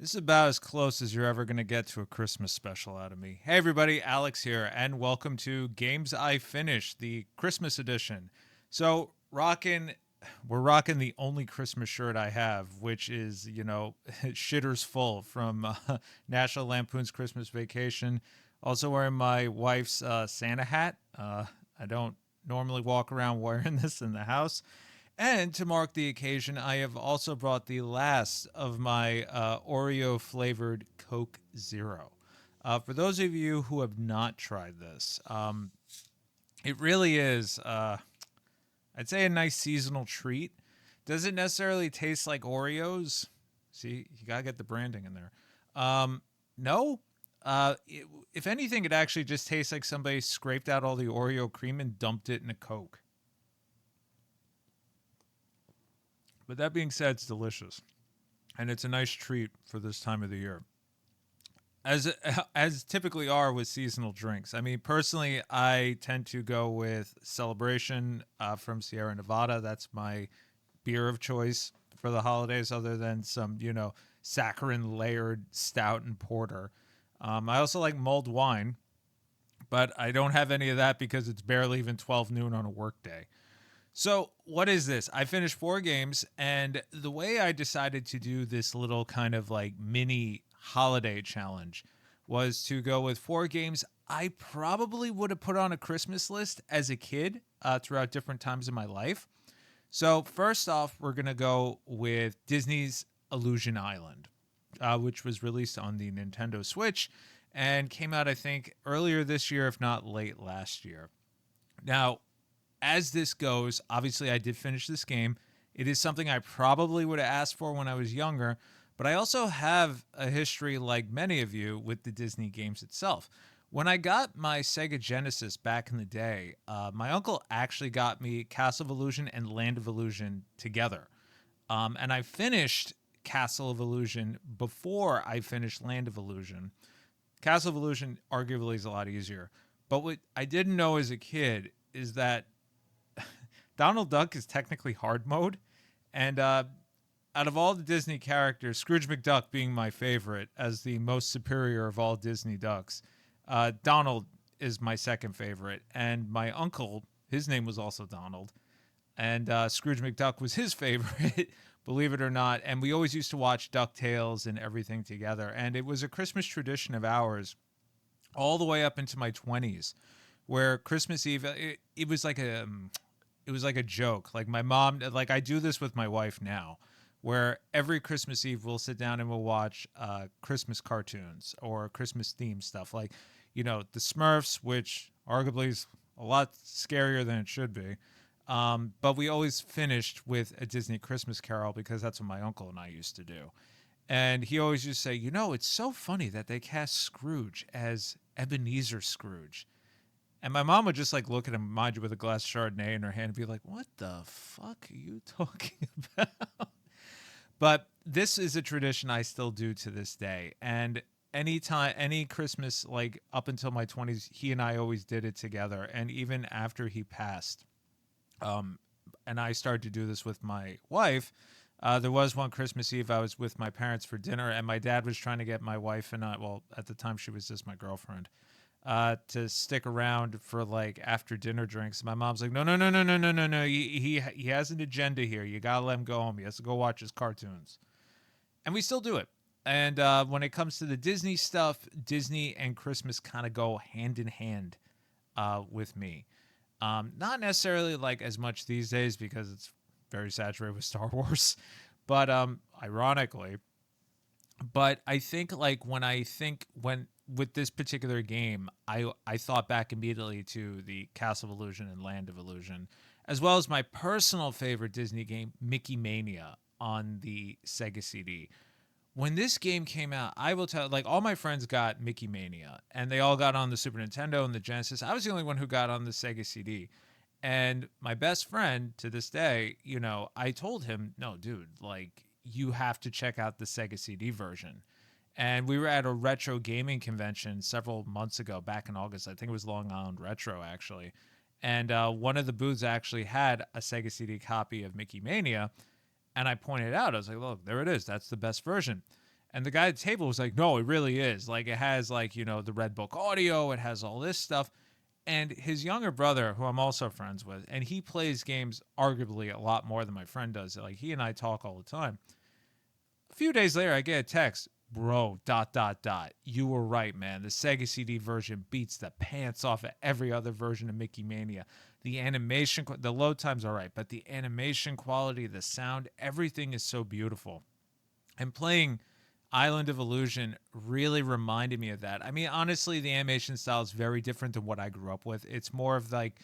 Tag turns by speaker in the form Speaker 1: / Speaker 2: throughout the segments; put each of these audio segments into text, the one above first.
Speaker 1: This is about as close as you're ever going to get to a Christmas special out of me. Hey, everybody, Alex here, and welcome to Games I Finished, the Christmas edition. So, we're rocking the only Christmas shirt I have, which is, Shitters Full from National Lampoon's Christmas Vacation. Also, wearing my wife's Santa hat. I don't normally walk around wearing this in the house. And to mark the occasion, I have also brought the last of my Oreo flavored Coke Zero. For those of you who have not tried this, it really is, I'd say, a nice seasonal treat. Does it necessarily taste like Oreos? See, you gotta get the branding in there. No. If anything, it actually just tastes like somebody scraped out all the Oreo cream and dumped it in a Coke. But that being said, it's delicious, and it's a nice treat for this time of the year. As as typically are with seasonal drinks. I mean, personally, I tend to go with Celebration from Sierra Nevada. That's my beer of choice for the holidays, other than some saccharin layered stout and porter. I also like mulled wine, but I don't have any of that because it's barely even 12 noon on a work day. So, what is this? I finished four games, and the way I decided to do this little kind of like mini holiday challenge was to go with four games I probably would have put on a Christmas list as a kid throughout different times in my life. So, first off, we're going to go with Disney's Illusion Island, which was released on the Nintendo Switch and came out, I think, earlier this year, if not late last year. Now, as this goes, obviously I did finish this game. It is something I probably would have asked for when I was younger, but I also have a history, like many of you, with the Disney games itself. When I got my Sega Genesis back in the day, my uncle actually got me Castle of Illusion and Land of Illusion together. And I finished Castle of Illusion before I finished Land of Illusion. Castle of Illusion arguably is a lot easier. But what I didn't know as a kid is that Donald Duck is technically hard mode, and out of all the Disney characters, Scrooge McDuck being my favorite as the most superior of all Disney ducks, Donald is my second favorite, and my uncle, his name was also Donald, and Scrooge McDuck was his favorite, believe it or not. And we always used to watch DuckTales and everything together, and it was a Christmas tradition of ours all the way up into my 20s, where Christmas Eve it was like a joke. Like my mom, like I do this with my wife now, where every Christmas Eve we'll sit down and we'll watch Christmas cartoons or Christmas themed stuff, like the Smurfs, which arguably is a lot scarier than it should be. But we always finished with a Disney Christmas Carol because that's what my uncle and I used to do. And he always used to say, it's so funny that they cast Scrooge as Ebenezer Scrooge. And my mom would just like look at him, mind you, with a glass of Chardonnay in her hand and be like, what the fuck are you talking about? But this is a tradition I still do to this day. And anytime, any Christmas, like up until my 20s, he and I always did it together. And even after he passed, um, and I started to do this with my wife. There was one Christmas Eve I was with my parents for dinner, and my dad was trying to get my wife and I, well, at the time she was just my girlfriend, to stick around for like after dinner drinks. My mom's like, no, no, no, no, no, no, no, no. He has an agenda here. You gotta let him go home. He has to go watch his cartoons, and we still do it. And when it comes to the Disney stuff, Disney and Christmas kind of go hand in hand with me. Not necessarily like as much these days because it's very saturated with Star Wars, but ironically, but I think like when with this particular game, I thought back immediately to the Castle of Illusion and Land of Illusion, as well as my personal favorite Disney game, Mickey Mania, on the Sega CD. When this game came out, I will tell, like, all my friends got Mickey Mania, and they all got on the Super Nintendo and the Genesis. I was the only one who got on the Sega CD. And my best friend to this day, I told him, no, dude, like, you have to check out the Sega CD version. And we were at a retro gaming convention several months ago, back in August. I think it was Long Island Retro, actually. And one of the booths actually had a Sega CD copy of Mickey Mania. And I pointed out, I was like, look, there it is. That's the best version. And the guy at the table was like, no, it really is. Like, it has, like, the Red Book audio, it has all this stuff. And his younger brother, who I'm also friends with, and he plays games arguably a lot more than my friend does. Like, he and I talk all the time. A few days later, I get a text, bro, dot, dot, dot. You were right, man. The Sega CD version beats the pants off of every other version of Mickey Mania. The animation, the load times are right, but the animation quality, the sound, everything is so beautiful. And playing Island of Illusion really reminded me of that. I mean, honestly, the animation style is very different than what I grew up with. It's more of like,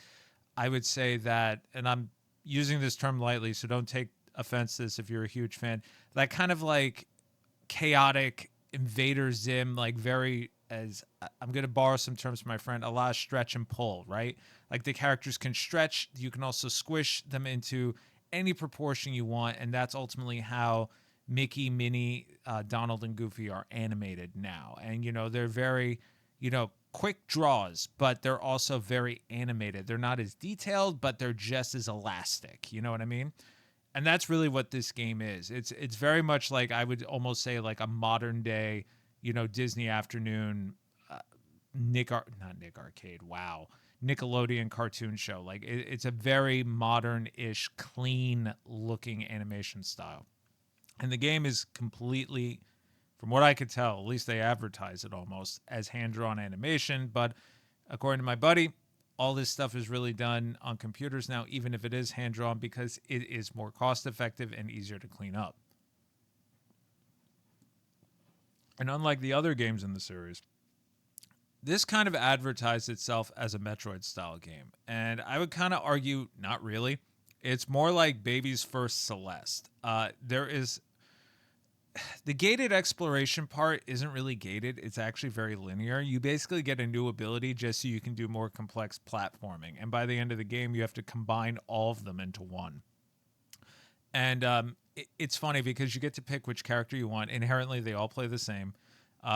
Speaker 1: I would say that, and I'm using this term lightly, so don't take offense to this if you're a huge fan, that kind of like chaotic Invader Zim, like very, as I'm going to borrow some terms from my friend, a lot of stretch and pull, right? Like the characters can stretch, you can also squish them into any proportion you want, and that's ultimately how Mickey, Minnie, Donald, and Goofy are animated now. And they're very, quick draws, but they're also very animated. They're not as detailed, but they're just as elastic. You know what I mean? And that's really what this game is. It's very much like, I would almost say, like a modern day, Disney afternoon, not Nick Arcade. Wow, Nickelodeon cartoon show. Like it's a very modern-ish, clean-looking animation style, and the game is completely, from what I could tell, at least they advertise it almost as hand-drawn animation. But according to my buddy, all this stuff is really done on computers now, even if it is hand drawn, because it is more cost effective and easier to clean up. And unlike the other games in the series, this kind of advertised itself as a Metroid style game. And I would kind of argue, not really. It's more like Baby's first Celeste. There is the gated exploration part isn't really gated. It's actually very linear. You basically get a new ability just so you can do more complex platforming. And by the end of the game, you have to combine all of them into one. And it's funny because you get to pick which character you want. Inherently, they all play the same.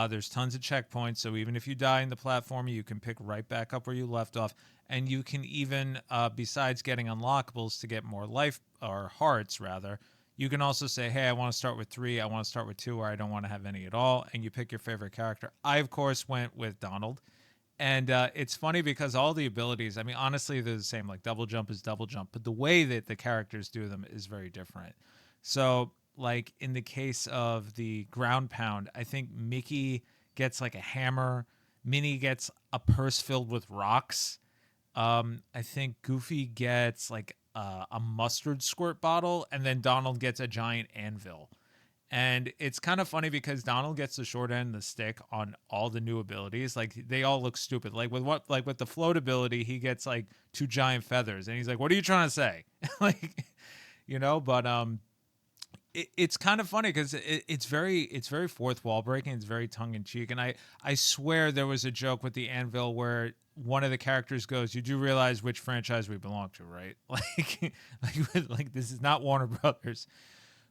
Speaker 1: There's tons of checkpoints. So even if you die in the platform, you can pick right back up where you left off. And you can even, besides getting unlockables to get more life, or hearts rather, you can also say, hey, I want to start with 3, I want to start with 2, or I don't want to have any at all, and you pick your favorite character. I, of course, went with Donald. And it's funny because all the abilities, I mean, honestly, they're the same. Like double jump is double jump, but the way that the characters do them is very different. So, like in the case of the ground pound, I think Mickey gets like a hammer, Minnie gets a purse filled with rocks. I think Goofy gets like a mustard squirt bottle, and then Donald gets a giant anvil. And it's kind of funny because Donald gets the short end of the stick on all the new abilities. Like they all look stupid. Like with the float ability, he gets like 2 giant feathers, and he's like, "What are you trying to say?" like, But it's kind of funny because it's very fourth wall breaking. It's very tongue in cheek, and I swear there was a joke with the anvil where one of the characters goes, "You do realize which franchise we belong to, right?" Like this is not Warner Brothers.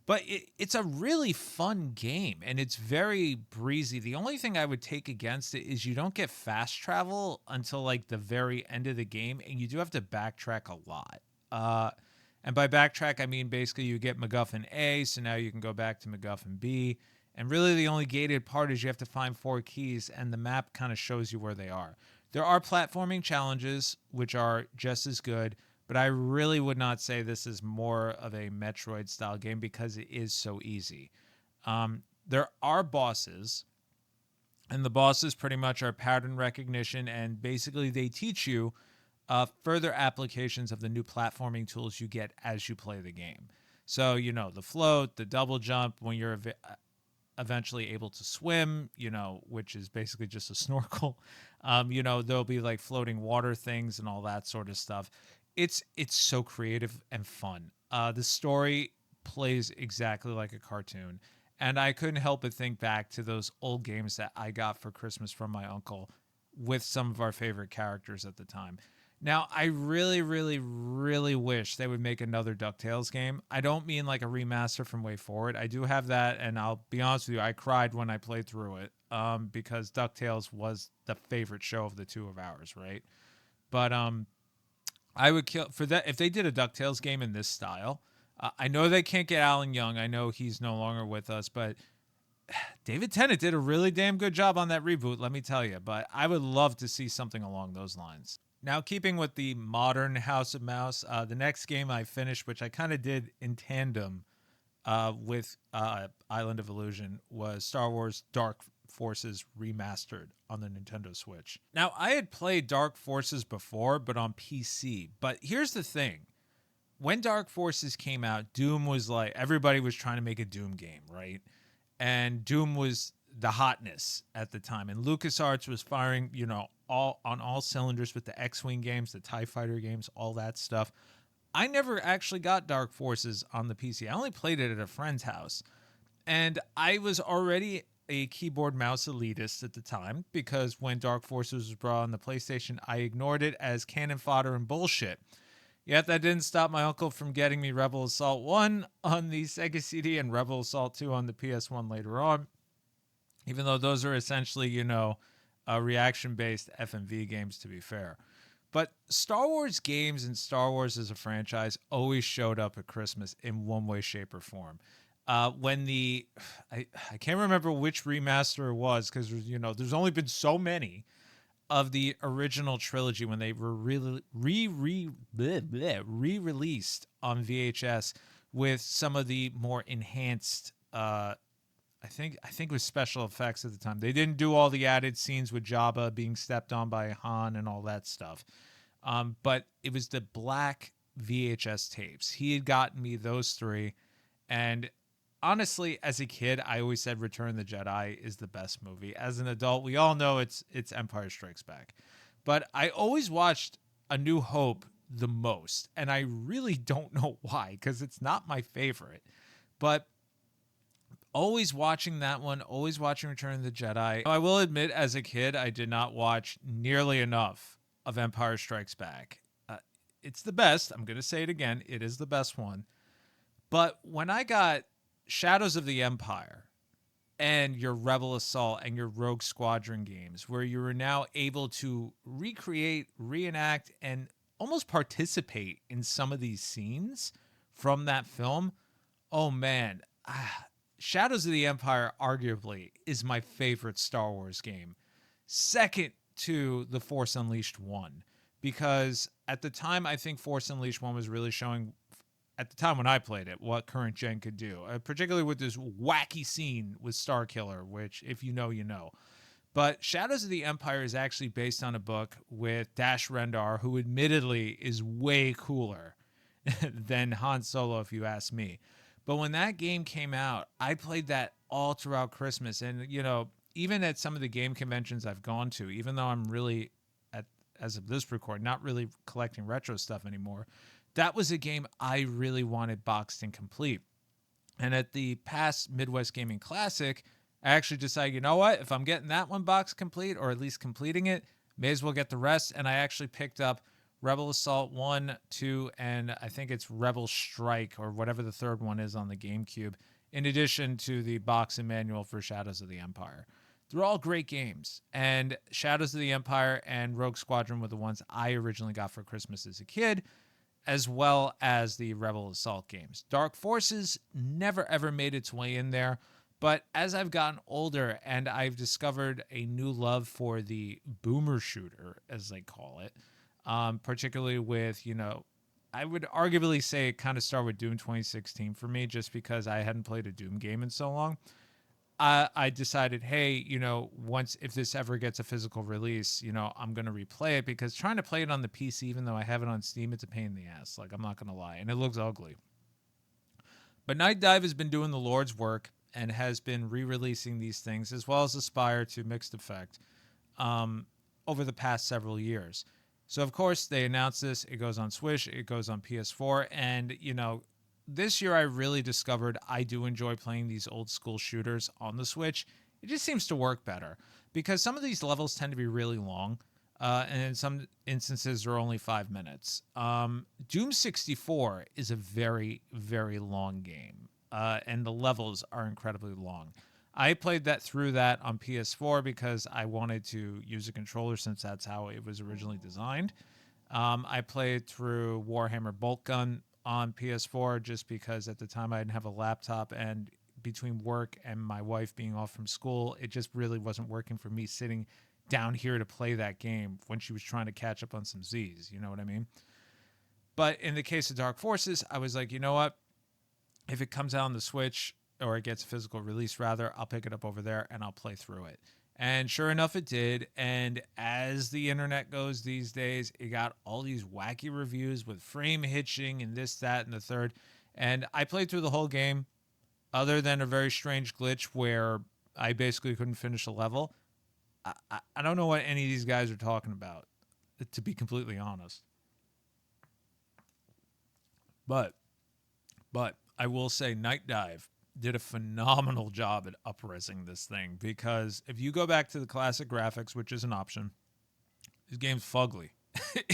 Speaker 1: But it's a really fun game, and it's very breezy. The only thing I would take against it is you don't get fast travel until like the very end of the game, and you do have to backtrack a lot. And by backtrack, I mean basically you get MacGuffin A, so now you can go back to MacGuffin B. And really the only gated part is you have to find 4 keys, and the map kind of shows you where they are. There are platforming challenges, which are just as good, but I really would not say this is more of a Metroid style game because it is so easy. There are bosses, and the bosses pretty much are pattern recognition, and basically they teach you further applications of the new platforming tools you get as you play the game. So, the float, the double jump, when you're eventually able to swim, which is basically just a snorkel. There'll be like floating water things and all that sort of stuff. It's so creative and fun. The story plays exactly like a cartoon. And I couldn't help but think back to those old games that I got for Christmas from my uncle with some of our favorite characters at the time. Now, I really, really, really wish they would make another DuckTales game. I don't mean like a remaster from Way Forward. I do have that, and I'll be honest with you, I cried when I played through it because DuckTales was the favorite show of the two of ours, right? But I would kill for that if they did a DuckTales game in this style. I know they can't get Alan Young. I know he's no longer with us, but David Tennant did a really damn good job on that reboot, let me tell you. But I would love to see something along those lines. Now, keeping with the modern House of Mouse, the next game I finished, which I kind of did in tandem with Island of Illusion, was Star Wars Dark Forces Remastered on the Nintendo Switch. Now, I had played Dark Forces before, but on PC. But here's the thing. When Dark Forces came out, Doom was like, everybody was trying to make a Doom game, right? And Doom was the hotness at the time. And LucasArts was firing, all on all cylinders with the X-Wing games, the TIE Fighter games, all that stuff. I never actually got Dark Forces on the PC. I only played it at a friend's house. And I was already a keyboard mouse elitist at the time because when Dark Forces was brought on the PlayStation, I ignored it as cannon fodder and bullshit. Yet that didn't stop my uncle from getting me Rebel Assault 1 on the Sega CD and Rebel Assault 2 on the PS1 later on, even though those are essentially, reaction-based FMV games, to be fair. But Star Wars games and Star Wars as a franchise always showed up at Christmas in one way, shape, or form. When I can't remember which remaster it was because, there's only been so many of the original trilogy when they were re-released on VHS with some of the more enhanced I think it was special effects at the time. They didn't do all the added scenes with Jabba being stepped on by Han and all that stuff. But it was the black VHS tapes. He had gotten me those three. And honestly, as a kid, I always said Return of the Jedi is the best movie. As an adult, we all know it's Empire Strikes Back. But I always watched A New Hope the most. And I really don't know why, because it's not my favorite. But always watching that one, always watching Return of the Jedi. I will admit, as a kid, I did not watch nearly enough of Empire Strikes Back. It's the best. I'm going to say it again. It is the best one. But when I got Shadows of the Empire and your Rebel Assault and your Rogue Squadron games, where you were now able to recreate, reenact, and almost participate in some of these scenes from that film, oh man, Shadows of the Empire arguably is my favorite Star Wars game. Second to The Force Unleashed 1. Because at the time, I think Force Unleashed 1 was really showing, at the time when I played it, what current gen could do. Particularly with this wacky scene with Starkiller, which, if you know, you know. But Shadows of the Empire is actually based on a book with Dash Rendar, who admittedly is way cooler than Han Solo, if you ask me. But when that game came out, I played that all throughout Christmas. And, even at some of the game conventions I've gone to, even though I'm really, as of this record, not really collecting retro stuff anymore, that was a game I really wanted boxed and complete. And at the past Midwest Gaming Classic, I actually decided, you know what? If I'm getting that one box complete, or at least completing it, may as well get the rest. And I actually picked up Rebel Assault 1, 2, and I think it's Rebel Strike, or whatever the third one is on the GameCube, in addition to the box and manual for Shadows of the Empire. They're all great games. And Shadows of the Empire and Rogue Squadron were the ones I originally got for Christmas as a kid, as well as the Rebel Assault games. Dark Forces never ever made its way in there, but as I've gotten older and I've discovered a new love for the boomer shooter, as they call it, particularly with, I would arguably say it kind of started with Doom 2016 for me, just because I hadn't played a Doom game in so long. I decided, hey, if this ever gets a physical release, I'm going to replay it, because trying to play it on the PC, even though I have it on Steam, it's a pain in the ass. Like, I'm not going to lie. And it looks ugly. But Night Dive has been doing the Lord's work and has been re-releasing these things, as well as Aspire to Mixed Effect, over the past several years. So, of course, they announced this. It goes on Switch. It goes on PS4. And, this year I really discovered I do enjoy playing these old school shooters on the Switch. It just seems to work better, because some of these levels tend to be really long, and in some instances they're only 5 minutes. Doom 64 is a very, very long game, and the levels are incredibly long. I played through that on PS4 because I wanted to use a controller, since that's how it was originally designed. I played through Warhammer Bolt Gun on PS4 just because at the time I didn't have a laptop, and between work and my wife being off from school, it just really wasn't working for me sitting down here to play that game when she was trying to catch up on some Z's. You know what I mean? But in the case of Dark Forces, I was like, you know what? If it comes out on the Switch, or it gets a physical release rather, I'll pick it up over there and I'll play through it. And sure enough, it did. And as the internet goes these days, it got all these wacky reviews with frame hitching and this, that, and the third. And I played through the whole game, other than a very strange glitch where I basically couldn't finish a level. I don't know what any of these guys are talking about, to be completely honest. But I will say Night Dive did a phenomenal job at up-resing this thing, because if you go back to the classic graphics, which is an option, this game's fugly.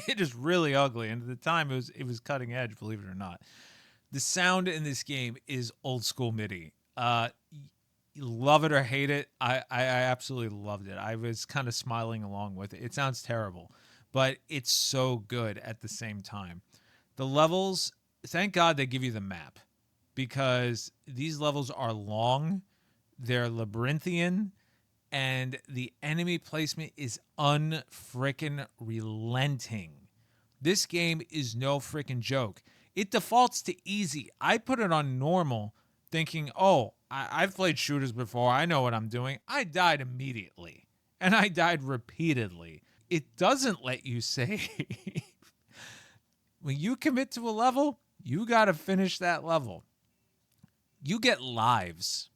Speaker 1: It is really ugly, and at the time it was cutting edge, believe it or not. The sound in this game is old school MIDI. Love it or hate it, I absolutely loved it. I was kind of smiling along with it. It sounds terrible, but it's so good at the same time. The levels, thank God they give you the map, because these levels are long, they're labyrinthian, and the enemy placement is unfrickin' relenting. This game is no frickin' joke. It defaults to easy. I put it on normal thinking, oh, I've played shooters before. I know what I'm doing. I died immediately, and I died repeatedly. It doesn't let you save. When you commit to a level, you got to finish that level. You get lives.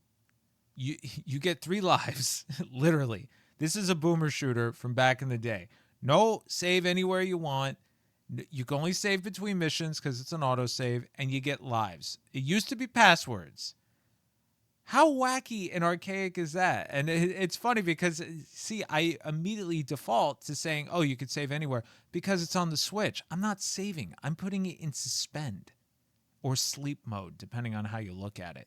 Speaker 1: You get 3 lives, literally. This is a boomer shooter from back in the day. No save anywhere you want. You can only save between missions because it's an autosave, and you get lives. It used to be passwords. How wacky and archaic is that? And it's funny because, see, I immediately default to saying, oh, you could save anywhere because it's on the Switch. I'm not saving. I'm putting it in suspend or sleep mode, depending on how you look at it.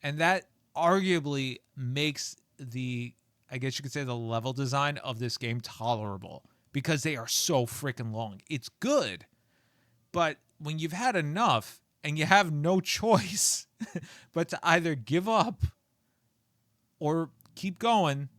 Speaker 1: And that arguably makes I guess you could say, the level design of this game tolerable, because they are so freaking long. It's good, but when you've had enough and you have no choice but to either give up or keep going,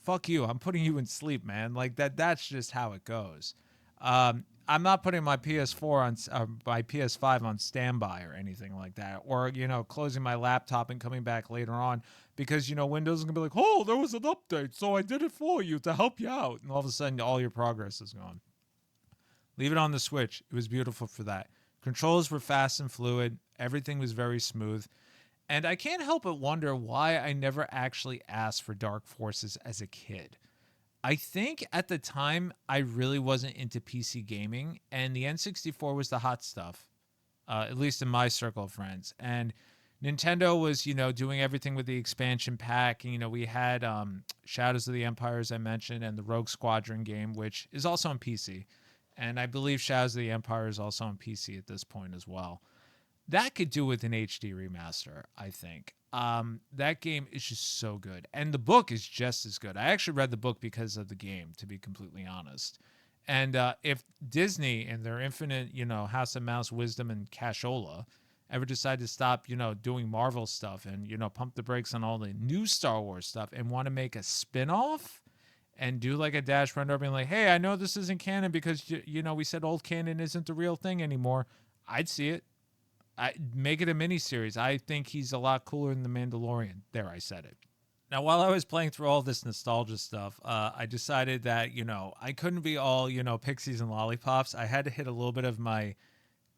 Speaker 1: fuck you. I'm putting you in sleep, man. Like that's just how it goes. I'm not putting my PS4 on my PS5 on standby or anything like that, or closing my laptop and coming back later on, because Windows is gonna be like, oh, there was an update, so I did it for you to help you out, and all of a sudden all your progress is gone. Leave it on the Switch. It was beautiful for that. Controls were fast and fluid. Everything was very smooth. And I can't help but wonder why I never actually asked for Dark Forces as a kid. I think at the time I really wasn't into PC gaming, and the N64 was the hot stuff, at least in my circle of friends. And Nintendo was, doing everything with the expansion pack. And, we had Shadows of the Empire, as I mentioned, and the Rogue Squadron game, which is also on PC. And I believe Shadows of the Empire is also on PC at this point as well. That could do with an HD remaster, I think. That game is just so good. And the book is just as good. I actually read the book because of the game, to be completely honest. And if Disney and their infinite, House of Mouse wisdom and cashola ever decide to stop, doing Marvel stuff and, pump the brakes on all the new Star Wars stuff and want to make a spin-off and do like a Dash Render being like, hey, I know this isn't canon because, we said old canon isn't the real thing anymore, I'd see it. I make it a miniseries. I think he's a lot cooler than The Mandalorian. There, I said it. Now, while I was playing through all this nostalgia stuff, I decided that, I couldn't be all, pixies and lollipops. I had to hit a little bit of my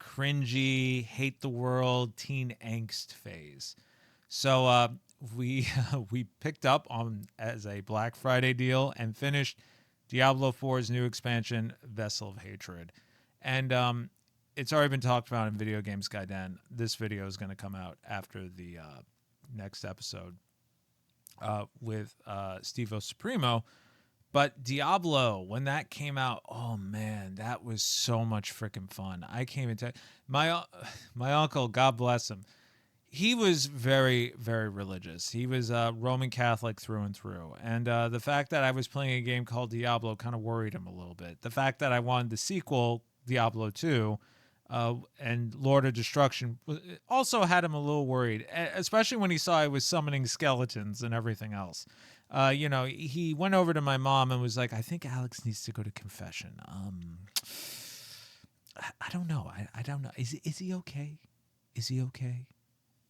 Speaker 1: cringy, hate the world, teen angst phase. So we picked up on as a Black Friday deal and finished Diablo 4's new expansion, Vessel of Hatred. And it's already been talked about in Video Games Gaiden. This video is going to come out after the next episode with Steve O Supremo. But Diablo, when that came out, oh man, that was so much freaking fun. I can't even tell my uncle, God bless him, he was very, very religious. He was Roman Catholic through and through. And the fact that I was playing a game called Diablo kind of worried him a little bit. The fact that I wanted the sequel, Diablo 2, and Lord of Destruction also had him a little worried, especially when he saw I was summoning skeletons and everything else. He went over to my mom and was like, "I think Alex needs to go to confession. I don't know. I don't know. Is he okay? Is he okay?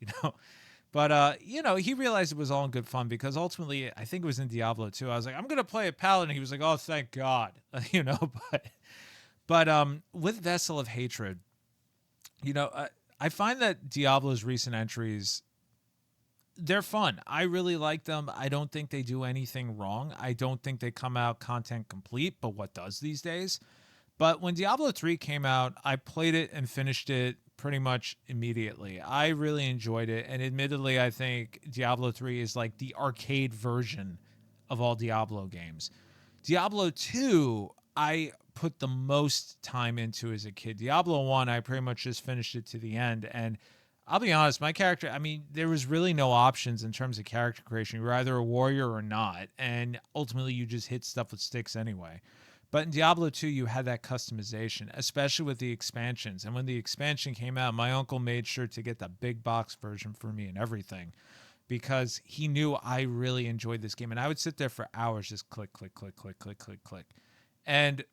Speaker 1: You know." But he realized it was all in good fun because ultimately, I think it was in Diablo 2. I was like, "I'm gonna play a paladin." He was like, "Oh, thank God," But with Vessel of Hatred, I find that Diablo's recent entries, they're fun. I really like them. I don't think they do anything wrong. I don't think they come out content complete, but what does these days? But when Diablo 3 came out, I played it and finished it pretty much immediately. I really enjoyed it. And admittedly, I think Diablo 3 is like the arcade version of all Diablo games. Diablo 2, I put the most time into as a kid. Diablo 1, I pretty much just finished it to the end. And I'll be honest, my character, I mean, there was really no options in terms of character creation. You were either a warrior or not. And ultimately, you just hit stuff with sticks anyway. But in Diablo 2, you had that customization, especially with the expansions. And when the expansion came out, my uncle made sure to get the big box version for me and everything because he knew I really enjoyed this game. And I would sit there for hours just click, click, click, click, click, click, click. And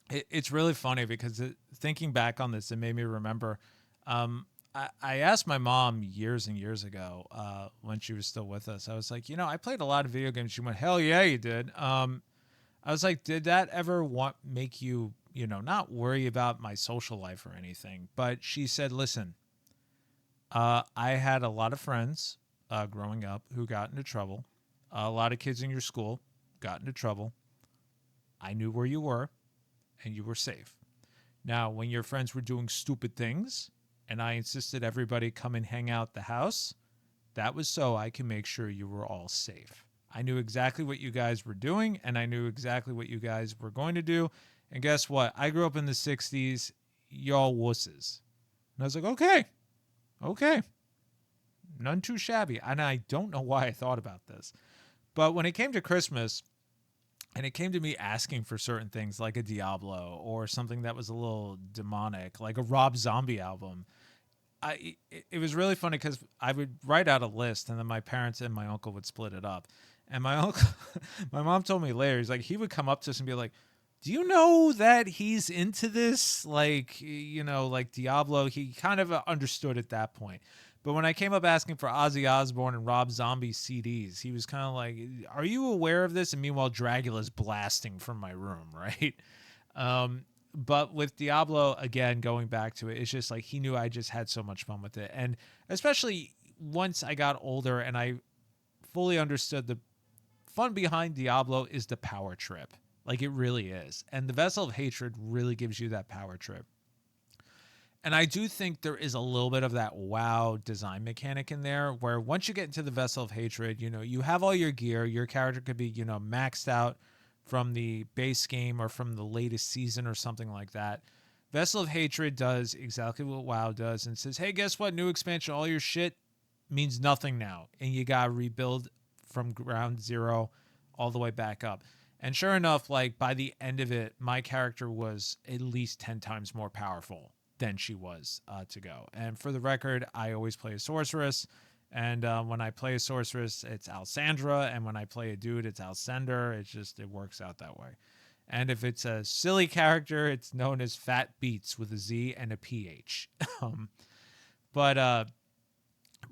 Speaker 1: it's really funny because thinking back on this, it made me remember. I asked my mom years and years ago when she was still with us. I was like, I played a lot of video games. She went, "Hell yeah, you did." I was like, did that ever make you, not worry about my social life or anything? But she said, listen, I had a lot of friends growing up who got into trouble. A lot of kids in your school got into trouble. I knew where you were, and you were safe. Now, when your friends were doing stupid things, and I insisted everybody come and hang out the house, that was so I can make sure you were all safe. I knew exactly what you guys were doing, and I knew exactly what you guys were going to do. And guess what? I grew up in the 60s. Y'all wusses. And I was like, okay. None too shabby. And I don't know why I thought about this. But when it came to Christmas, and it came to me asking for certain things like a Diablo or something that was a little demonic, like a Rob Zombie album, it was really funny because I would write out a list and then my parents and my uncle would split it up. And my uncle, my mom told me later, he's like, he would come up to us and be like, "Do you know that he's into this? Like, like Diablo." He kind of understood at that point. But when I came up asking for Ozzy Osbourne and Rob Zombie CDs, he was kind of like, "Are you aware of this?" And meanwhile, Dragula's blasting from my room, right? But with Diablo, again, going back to it, it's just like he knew I just had so much fun with it. And especially once I got older and I fully understood the fun behind Diablo is the power trip. Like it really is. And the Vessel of Hatred really gives you that power trip. And I do think there is a little bit of that WoW design mechanic in there where once you get into the Vessel of Hatred, you have all your gear. Your character could be, maxed out from the base game or from the latest season or something like that. Vessel of Hatred does exactly what WoW does and says, "Hey, guess what? New expansion, all your shit means nothing now. And you got to rebuild from ground zero all the way back up." And sure enough, like by the end of it, my character was at least 10 times more powerful than she was to go. And for the record, I always play a sorceress. And when I play a sorceress, it's Alsandra. And when I play a dude, it's Alcender. It works out that way. And if it's a silly character, it's known as Fat Beats with a Z and a PH. But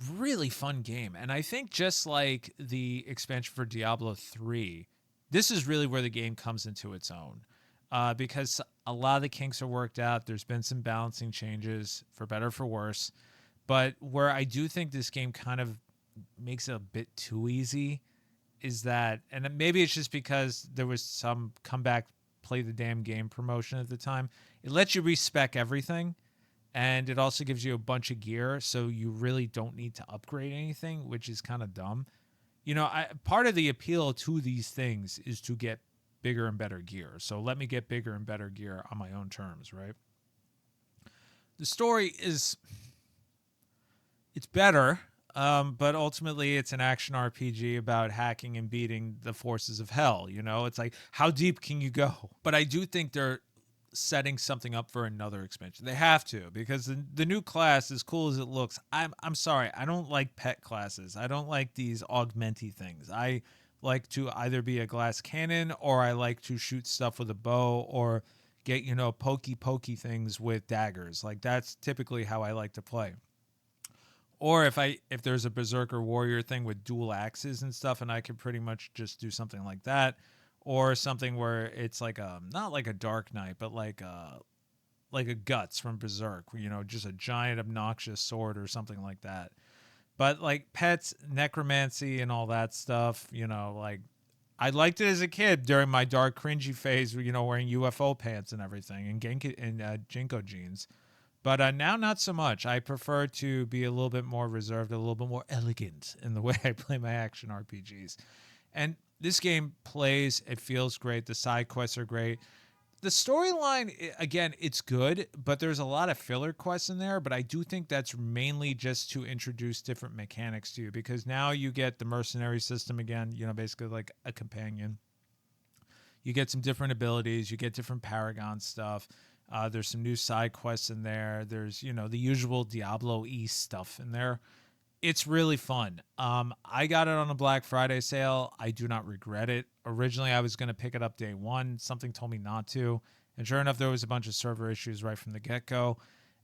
Speaker 1: really fun game. And I think just like the expansion for Diablo 3, this is really where the game comes into its own. Because a lot of the kinks are worked out. There's been some balancing changes, for better or for worse. But where I do think this game kind of makes it a bit too easy is that, and maybe it's just because there was some comeback, play the damn game promotion at the time. It lets you respec everything, and it also gives you a bunch of gear, so you really don't need to upgrade anything, which is kind of dumb. Part of the appeal to these things is to get bigger and better gear. So let me get bigger and better gear on my own terms, right? The story it's better, but ultimately it's an action RPG about hacking and beating the forces of hell. It's like, how deep can you go? But I do think there setting something up for another expansion. They have to, because the new class, as cool as it looks, I'm sorry, I don't like pet classes. I don't like these augmenty things. I like to either be a glass cannon, or I like to shoot stuff with a bow, or get, pokey things with daggers. Like, that's typically how I like to play. Or if there's a berserker warrior thing with dual axes and stuff, and I can pretty much just do something like that, or something where it's like a, not like a Dark Knight, but like a Guts from Berserk, just a giant obnoxious sword or something like that. But like pets, necromancy, and all that stuff, like, I liked it as a kid during my dark cringy phase, wearing UFO pants and everything, and Genki and Jinko jeans. But now, not so much. I prefer to be a little bit more reserved, a little bit more elegant in the way I play my action RPGs. And this game plays, it feels great. The side quests are great. The storyline, again, it's good, but there's a lot of filler quests in there. But I do think that's mainly just to introduce different mechanics to you, because now you get the mercenary system again, basically like a companion. You get some different abilities, you get different Paragon stuff. There's some new side quests in there. There's, the usual Diablo East stuff in there. It's really fun. I got it on a Black Friday sale. I do not regret it. Originally, I was going to pick it up day one. Something told me not to. And sure enough, there was a bunch of server issues right from the get-go.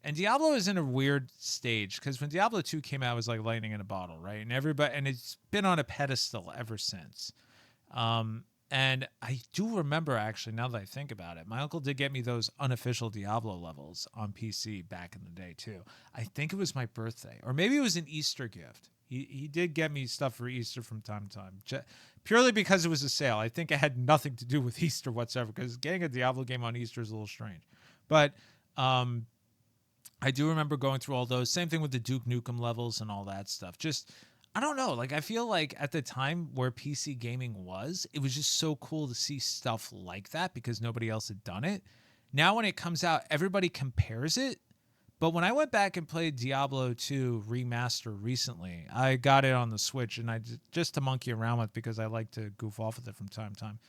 Speaker 1: And Diablo is in a weird stage, because when Diablo 2 came out, it was like lightning in a bottle, right? And it's been on a pedestal ever since. And I do remember, actually, now that I think about it, my uncle did get me those unofficial Diablo levels on PC back in the day, too. I think it was my birthday, or maybe it was an Easter gift. He did get me stuff for Easter from time to time, purely because it was a sale. I think it had nothing to do with Easter whatsoever, because getting a Diablo game on Easter is a little strange. But I do remember going through all those. Same thing with the Duke Nukem levels and all that stuff. Just, I don't know. Like, I feel like at the time where PC gaming was, it was just so cool to see stuff like that, because nobody else had done it. Now when it comes out, everybody compares it. But when I went back and played Diablo 2 Remaster recently, I got it on the Switch, and just to monkey around with, because I like to goof off with it from time to time.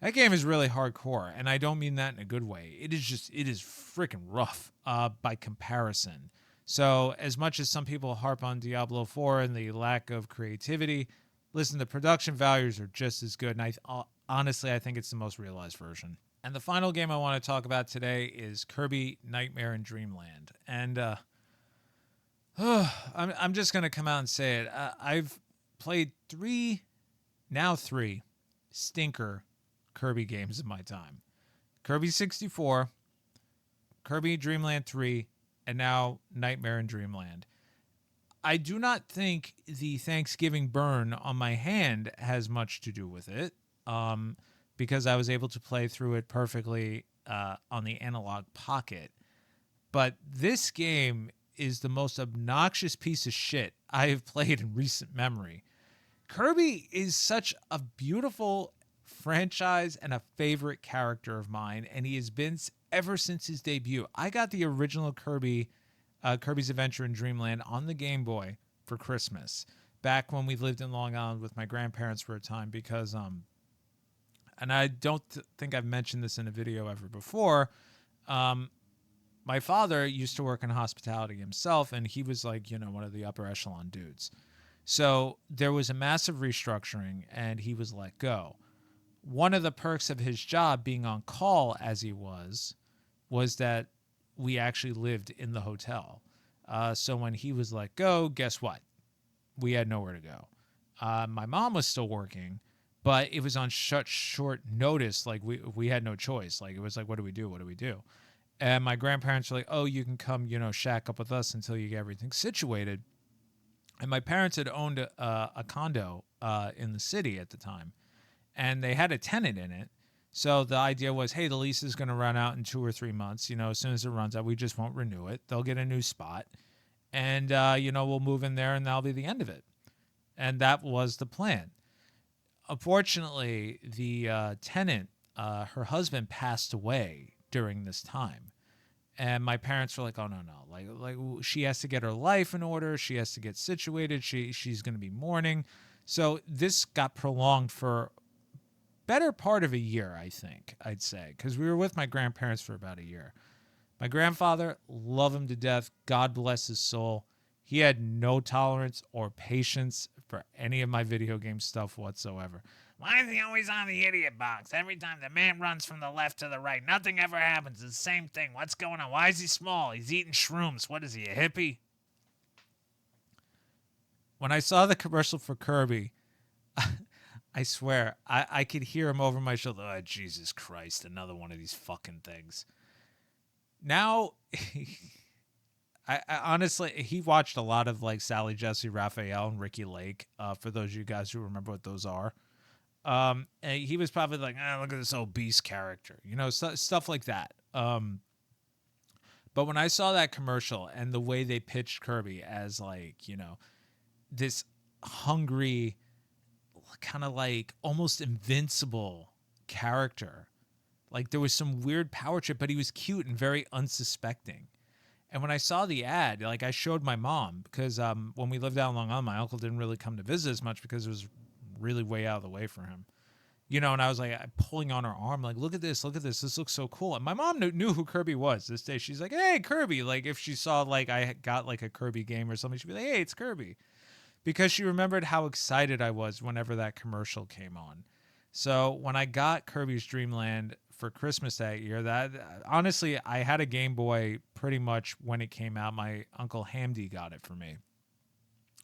Speaker 1: That game is really hardcore, and I don't mean that in a good way. It is freaking rough by comparison. So as much as some people harp on Diablo 4 and the lack of creativity, listen, the production values are just as good. And honestly, I think it's the most realized version. And the final game I want to talk about today is Kirby Nightmare in Dreamland. And I'm just going to come out and say it. I've played three stinker Kirby games in my time. Kirby 64, Kirby Dreamland 3, and now Nightmare in Dreamland. I do not think the Thanksgiving burn on my hand has much to do with it, because I was able to play through it perfectly on the Analog Pocket. But this game is the most obnoxious piece of shit I have played in recent memory. Kirby is such a beautiful franchise and a favorite character of mine, and he has been ever since his debut. I got the original Kirby's Adventure in Dreamland on the Game Boy for Christmas back when we lived in Long Island with my grandparents for a time, because and I don't think I've mentioned this in a video ever before, my father used to work in hospitality himself, and he was like, one of the upper echelon dudes. So there was a massive restructuring, and he was let go. One of the perks of his job, being on call as he was that we actually lived in the hotel. So when he was let go, guess what? We had nowhere to go. My mom was still working, but it was on such short notice. Like, we had no choice. Like, it was like, what do we do? What do we do? And my grandparents were like, oh, you can come, shack up with us until you get everything situated. And my parents had owned a condo in the city at the time, and they had a tenant in it. So the idea was, hey, the lease is going to run out in 2 or 3 months. As soon as it runs out, we just won't renew it. They'll get a new spot, and we'll move in there, and that'll be the end of it. And that was the plan. Unfortunately, the tenant, her husband, passed away during this time. And my parents were like, oh, no. Like she has to get her life in order. She has to get situated. She's going to be mourning. So this got prolonged for better part of a year, I think, I'd say, because we were with my grandparents for about a year. My grandfather, love him to death. God bless his soul. He had no tolerance or patience for any of my video game stuff whatsoever. Why is he always on the idiot box? Every time the man runs from the left to the right, nothing ever happens. It's the same thing. What's going on? Why is he small? He's eating shrooms. What is he, a hippie? When I saw the commercial for Kirby, I swear, I could hear him over my shoulder. Oh, Jesus Christ, another one of these fucking things. Now, I honestly, he watched a lot of like Sally Jesse Raphael and Ricky Lake. For those of you guys who remember what those are, and he was probably like, look at this obese character, stuff like that. But when I saw that commercial and the way they pitched Kirby as like, this hungry, kind of like almost invincible character, like there was some weird power trip, but he was cute and very unsuspecting. And when I saw the ad, like I showed my mom because when we lived out in Long Island, my uncle didn't really come to visit as much because it was really way out of the way for him. And I was like pulling on her arm, like, look at this, this looks so cool. And my mom knew who Kirby was this day. She's like, hey, Kirby. Like if she saw like I got like a Kirby game or something, she'd be like, hey, it's Kirby. Because she remembered how excited I was whenever that commercial came on. So when I got Kirby's Dream Land for Christmas that year, that honestly, I had a Game Boy pretty much when it came out. My uncle Hamdi got it for me,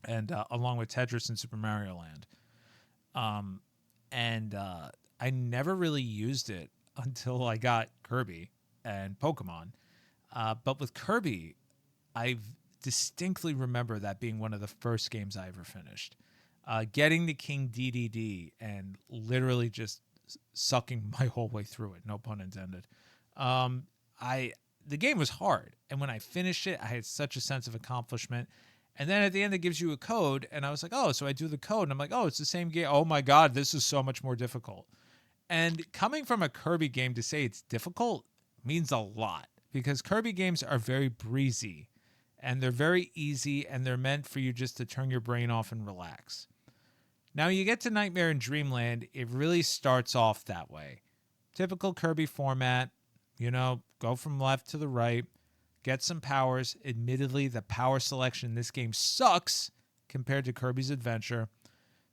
Speaker 1: and along with Tetris and Super Mario Land. And I never really used it until I got Kirby and Pokemon. But with Kirby, I distinctly remember that being one of the first games I ever finished. Getting the King DDD and literally just sucking my whole way through it, no pun intended. The game was hard, and when I finished it, I had such a sense of accomplishment. And then at the end, it gives you a code, and I was like, oh, so I do the code, and I'm like, oh, it's the same game. Oh my God, this is so much more difficult. And coming from a Kirby game to say it's difficult means a lot, because Kirby games are very breezy, and they're very easy, and they're meant for you just to turn your brain off and relax. Now you get to Nightmare in Dreamland, it really starts off that way. Typical Kirby format, go from left to the right, get some powers. Admittedly, the power selection in this game sucks compared to Kirby's Adventure.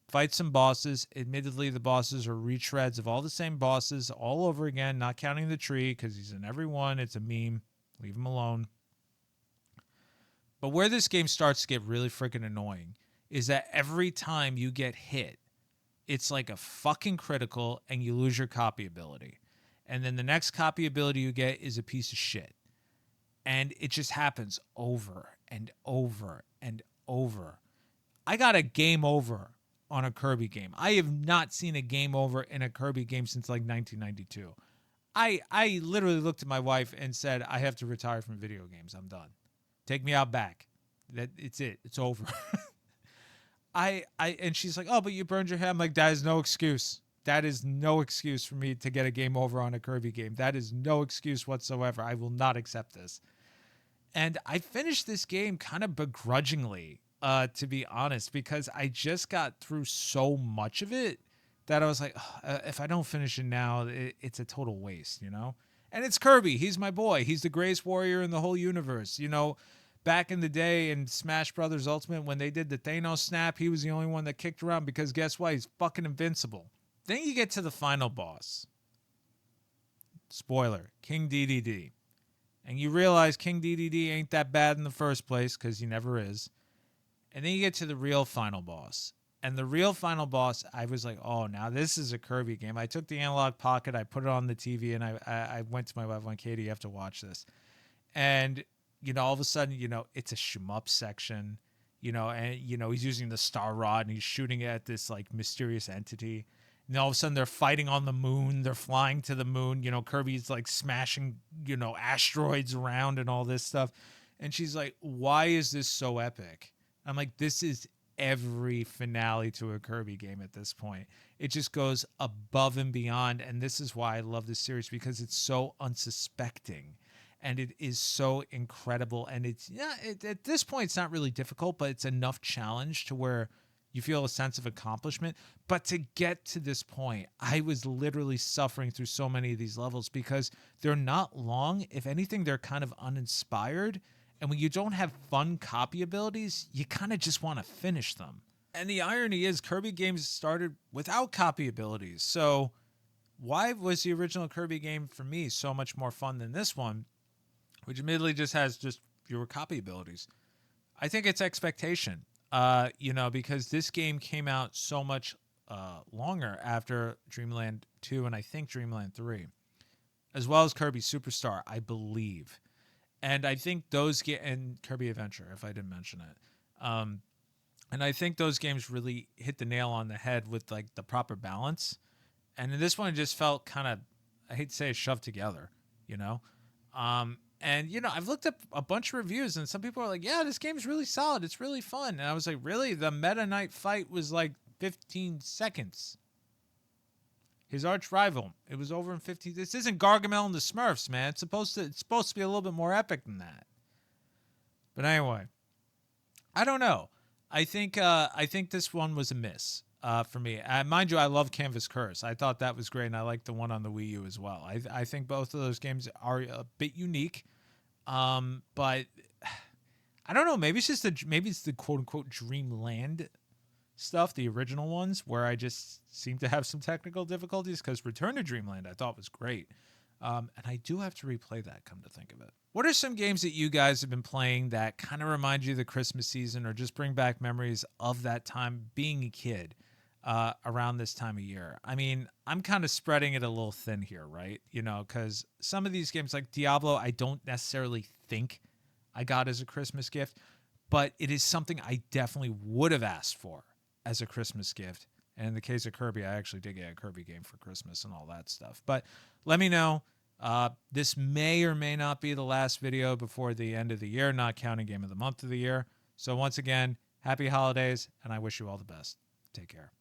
Speaker 1: Fight some bosses. Admittedly, the bosses are retreads of all the same bosses all over again, not counting the tree because he's in every one. It's a meme. Leave him alone. But where this game starts to get really freaking annoying is that every time you get hit, it's like a fucking critical and you lose your copy ability. And then the next copy ability you get is a piece of shit. And it just happens over and over and over. I got a game over on a Kirby game. I have not seen a game over in a Kirby game since like 1992. I literally looked at my wife and said, I have to retire from video games. I'm done. Take me out back. It's it. It's over. And she's like, oh, but you burned your head. I'm like, that is no excuse. That is no excuse for me to get a game over on a Kirby game. That is no excuse whatsoever. I will not accept this. And I finished this game kind of begrudgingly, to be honest, because I just got through so much of it that I was like, if I don't finish it now, it's a total waste, And it's Kirby. He's my boy. He's the greatest warrior in the whole universe. Back in the day in Smash Brothers Ultimate, when they did the Thanos snap, he was the only one that kicked around because guess what? He's fucking invincible. Then you get to the final boss. Spoiler, King DDD. And you realize King DDD ain't that bad in the first place because he never is. And then you get to the real final boss. And the real final boss, I was like, oh, now this is a Kirby game. I took the Analog Pocket, I put it on the TV, and I went to my wife, went, Katie, you have to watch this. And all of a sudden, it's a shmup section, and, he's using the Star Rod and he's shooting it at this like mysterious entity. And all of a sudden they're fighting on the moon. They're flying to the moon. Kirby's like smashing, asteroids around and all this stuff. And she's like, why is this so epic? I'm like, this is every finale to a Kirby game at this point. It just goes above and beyond. And this is why I love this series, because it's so unsuspecting. And it is so incredible. And it's at this point, it's not really difficult, but it's enough challenge to where You feel a sense of accomplishment. But to get to this point, I was literally suffering through so many of these levels because they're not long. If anything, they're kind of uninspired. And when you don't have fun copy abilities, you kind of just want to finish them. And the irony is, Kirby games started without copy abilities. So why was the original Kirby game for me so much more fun than this one, which admittedly just has just fewer copy abilities? I think it's expectation. Because this game came out so much longer after Dreamland 2 and I think Dreamland 3, as well as Kirby Superstar, I believe. And I think and Kirby Adventure, if I didn't mention it. And I think those games really hit the nail on the head with like the proper balance. And in this one, it just felt kind of, I hate to say it, shoved together, you know? I've looked up a bunch of reviews and some people are like, yeah, this game's really solid. It's really fun. And I was like, really? The Meta Knight fight was like 15 seconds. His arch rival, it was over in 15. This isn't Gargamel and the Smurfs, man. It's supposed to be a little bit more epic than that. But anyway, I don't know. I think this one was a miss for me. Mind you, I love Canvas Curse. I thought that was great, and I like the one on the Wii U as well. I think both of those games are a bit unique. But I don't know. Maybe it's the quote unquote Dreamland stuff, the original ones, where I just seem to have some technical difficulties. Because Return to Dreamland I thought was great, and I do have to replay that. Come to think of it, what are some games that you guys have been playing that kind of remind you of the Christmas season, or just bring back memories of that time being a kid? Around this time of year. I mean, I'm kind of spreading it a little thin here, right? Because some of these games like Diablo, I don't necessarily think I got as a Christmas gift, but it is something I definitely would have asked for as a Christmas gift. And in the case of Kirby, I actually did get a Kirby game for Christmas and all that stuff. But let me know. This may or may not be the last video before the end of the year, not counting Game of the Month of the year. So once again, happy holidays, and I wish you all the best. Take care.